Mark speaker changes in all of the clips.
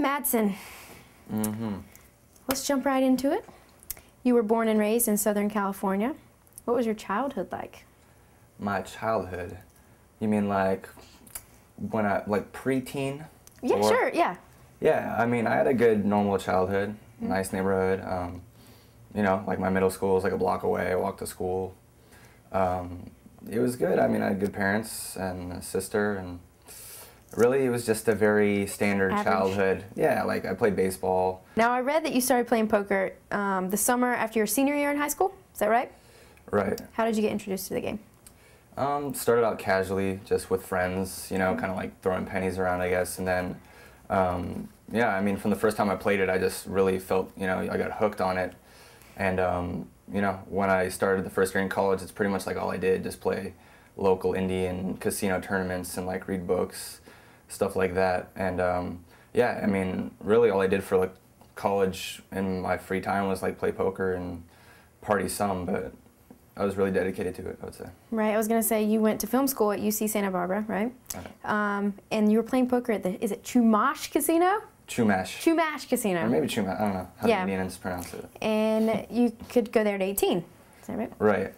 Speaker 1: Madsen.
Speaker 2: Mm-hmm.
Speaker 1: Let's jump right into it. You were born and raised in Southern California. What was your childhood like?
Speaker 2: My childhood? You mean like when like preteen?
Speaker 1: Yeah, sure, yeah.
Speaker 2: Yeah, I mean, I had a good normal childhood, nice neighborhood. You know, like my middle school was like a block away. I walked to school. It was good. I mean, I had good parents and a sister, and really it was just a very standard childhood. Yeah, like I played baseball.
Speaker 1: Now I read that you started playing poker the summer after your senior year in high school. Is that right?
Speaker 2: Right.
Speaker 1: How did you get introduced to the game?
Speaker 2: Started out casually, just with friends, you know, kind of like throwing pennies around, I guess, and then, yeah, I mean, from the first time I played it, I just really felt, you know, I got hooked on it, and, you know, when I started the first year in college, it's pretty much like all I did, just play local indie and casino tournaments and like read books, stuff like that, and, yeah, I mean, really all I did for like college in my free time was like play poker and party some, but I was really dedicated to it, I would say.
Speaker 1: Right, I was going to say you went to film school at UC Santa Barbara, right? And you were playing poker at the, is it Chumash Casino?
Speaker 2: Chumash.
Speaker 1: Chumash Casino.
Speaker 2: Or maybe Chumash, I don't know how the Indians pronounce it.
Speaker 1: And you could go there at 18, is that right?
Speaker 2: Right.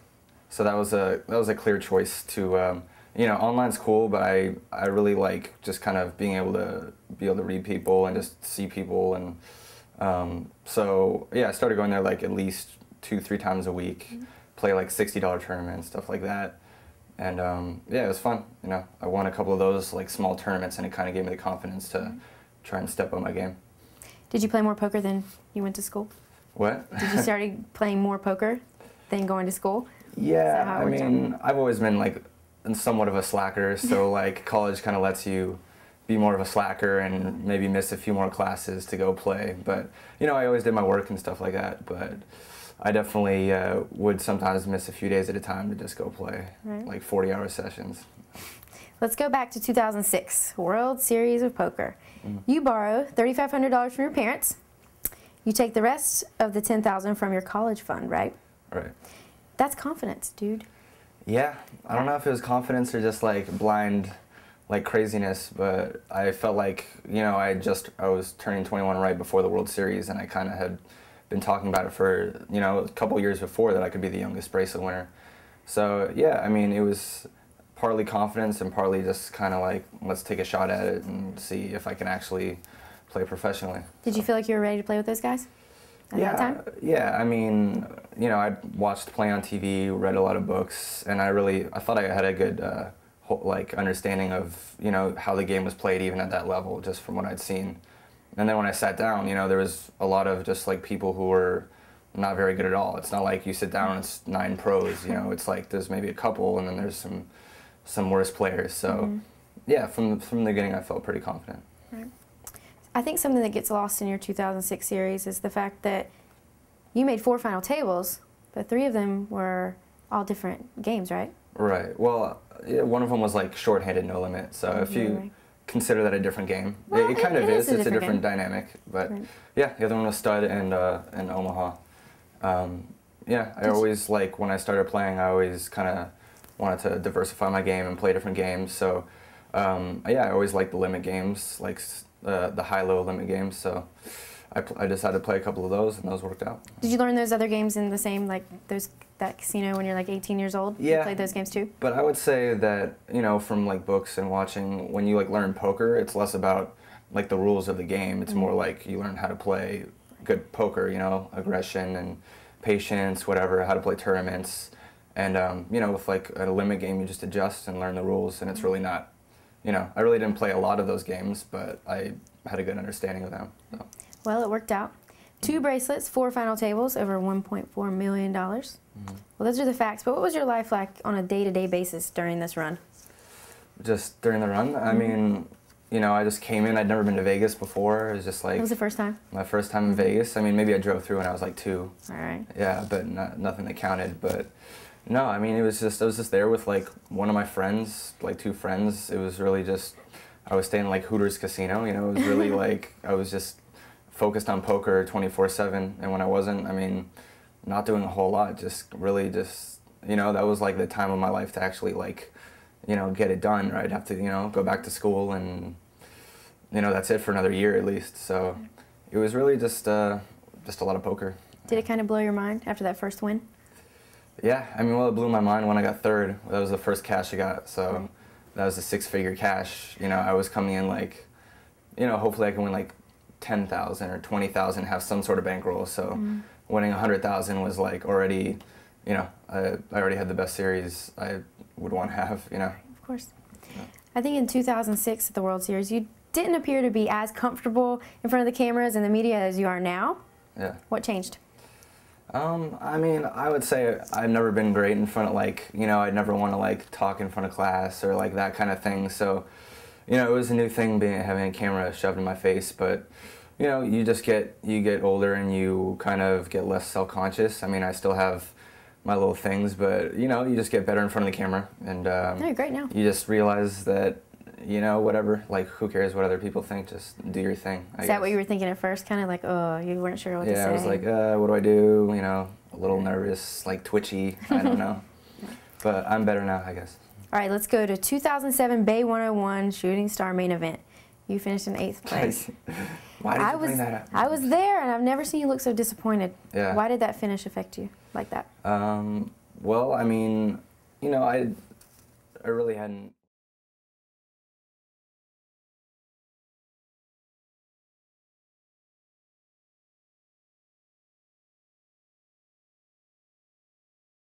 Speaker 2: So that was a clear choice to, you know, online's cool, but I really like just kind of being able to read people and just see people, and so yeah, I started going there like at least 2-3 times a week. Play like $60 tournaments, stuff like that, and yeah, it was fun. You know, I won a couple of those like small tournaments, and it kind of gave me the confidence to try and step up my game.
Speaker 1: Did you play more poker than you went to school?
Speaker 2: What?
Speaker 1: Did you start playing more poker than going to school?
Speaker 2: Yeah, I mean, I've always been like somewhat of a slacker, so like college kind of lets you be more of a slacker and maybe miss a few more classes to go play. But you know, I always did my work and stuff like that. But I definitely would sometimes miss a few days at a time to just go play, like 40-hour sessions.
Speaker 1: Let's go back to 2006, World Series of Poker. You borrow $3,500 from your parents. You take the rest of the $10,000 from your college fund, right?
Speaker 2: Right.
Speaker 1: That's confidence, dude.
Speaker 2: Yeah, I don't know if it was confidence or just like blind, like craziness, but I felt like, you know, I was turning 21 right before the World Series, and I kind of had been talking about it for, you know, a couple years before that I could be the youngest bracelet winner. So yeah, I mean, it was partly confidence and partly just kind of like, let's take a shot at it and see if I can actually play professionally.
Speaker 1: Did you feel like you were ready to play with those guys at that time?
Speaker 2: Yeah, I mean, you know, I watched play on TV, read a lot of books, and I thought I had a good like understanding of, you know, how the game was played even at that level, just from what I'd seen. And then when I sat down, you know, there was a lot of just like people who were not very good at all. It's not like you sit down and it's 9 pros, you know, it's like there's maybe a couple and then there's some worse players. So yeah, from the beginning I felt pretty confident.
Speaker 1: Right. I think something that gets lost in your 2006 series is the fact that you made 4 final tables, but 3 of them were all different games, right?
Speaker 2: Right. Well, yeah, one of them was like short-handed no limit. So if you consider that a different game,
Speaker 1: well,
Speaker 2: it kind of is. It's a different
Speaker 1: game.
Speaker 2: Dynamic. But yeah, the other one was stud and Omaha. Yeah, I always, like, when I started playing, I always kind of wanted to diversify my game and play different games. So yeah, I always liked the limit games, like the high-low limit games. So I decided to play a couple of those, and those worked out. Did
Speaker 1: you learn those other games in the same, like that casino when you're like 18 years old?
Speaker 2: Yeah.
Speaker 1: You played those games too?
Speaker 2: But I would say that, you know, from like books and watching, when you like learn poker, it's less about like the rules of the game. It's more like you learn how to play good poker, you know, aggression and patience, whatever, how to play tournaments. And, you know, with like a limit game, you just adjust and learn the rules, and it's really not, you know, I really didn't play a lot of those games, but I had a good understanding of them. So.
Speaker 1: Well, it worked out. 2 bracelets, 4 final tables, over $1.4 million. Well, those are the facts, but what was your life like on a day-to-day basis during this run?
Speaker 2: Just during the run? I mean, you know, I just came in. I'd never been to Vegas before. It was just like...
Speaker 1: That was the first time?
Speaker 2: My first time in Vegas. I mean, maybe I drove through when I was like 2.
Speaker 1: All right.
Speaker 2: Yeah, but nothing that counted. But no, I mean, I was just there with like one of my friends, like 2 friends. It was really just, I was staying like Hooters Casino, you know, it was really like, I was just focused on poker 24/7, and when I wasn't, I mean, not doing a whole lot, just really just, you know, that was like the time of my life to actually like, you know, get it done, right? Have to, you know, go back to school and, you know, that's it for another year at least. So it was really just a lot of poker.
Speaker 1: Did it kind of blow your mind after that first win?
Speaker 2: Yeah, I mean, well, it blew my mind when I got third. That was the first cash I got, so
Speaker 1: right.
Speaker 2: That was a 6-figure cash. You know, I was coming in like, you know, hopefully I can win like 10,000 or 20,000, have some sort of bankroll. So winning 100,000 was like already, you know, I already had the best series I would want to have, you know.
Speaker 1: Of course.
Speaker 2: Yeah.
Speaker 1: I think in 2006 at the World Series, you didn't appear to be as comfortable in front of the cameras and the media as you are now.
Speaker 2: Yeah.
Speaker 1: What changed?
Speaker 2: I mean, I would say I've never been great in front of, like, you know, I'd never want to like talk in front of class or like that kind of thing. So, you know, it was a new thing having a camera shoved in my face, but you know, you get older and you kind of get less self-conscious. I mean, I still have my little things, but you know, you just get better in front of the camera, and
Speaker 1: No, you're great now.
Speaker 2: you just realize that, you know, whatever, like, who cares what other people think, just do your thing, I
Speaker 1: Is
Speaker 2: guess.
Speaker 1: that what you were thinking at first? Kind of like, oh, you weren't sure what to say?
Speaker 2: Yeah, I was like, what do I do? You know, a little nervous, like twitchy, I don't know. But I'm better now, I guess.
Speaker 1: All right, let's go to 2007 Bay 101 Shooting Star main event. You finished in 8th place.
Speaker 2: Why did you bring that up?
Speaker 1: I was there, and I've never seen you look so disappointed.
Speaker 2: Yeah.
Speaker 1: Why did that finish affect you like that?
Speaker 2: Well, I mean, you know, I really hadn't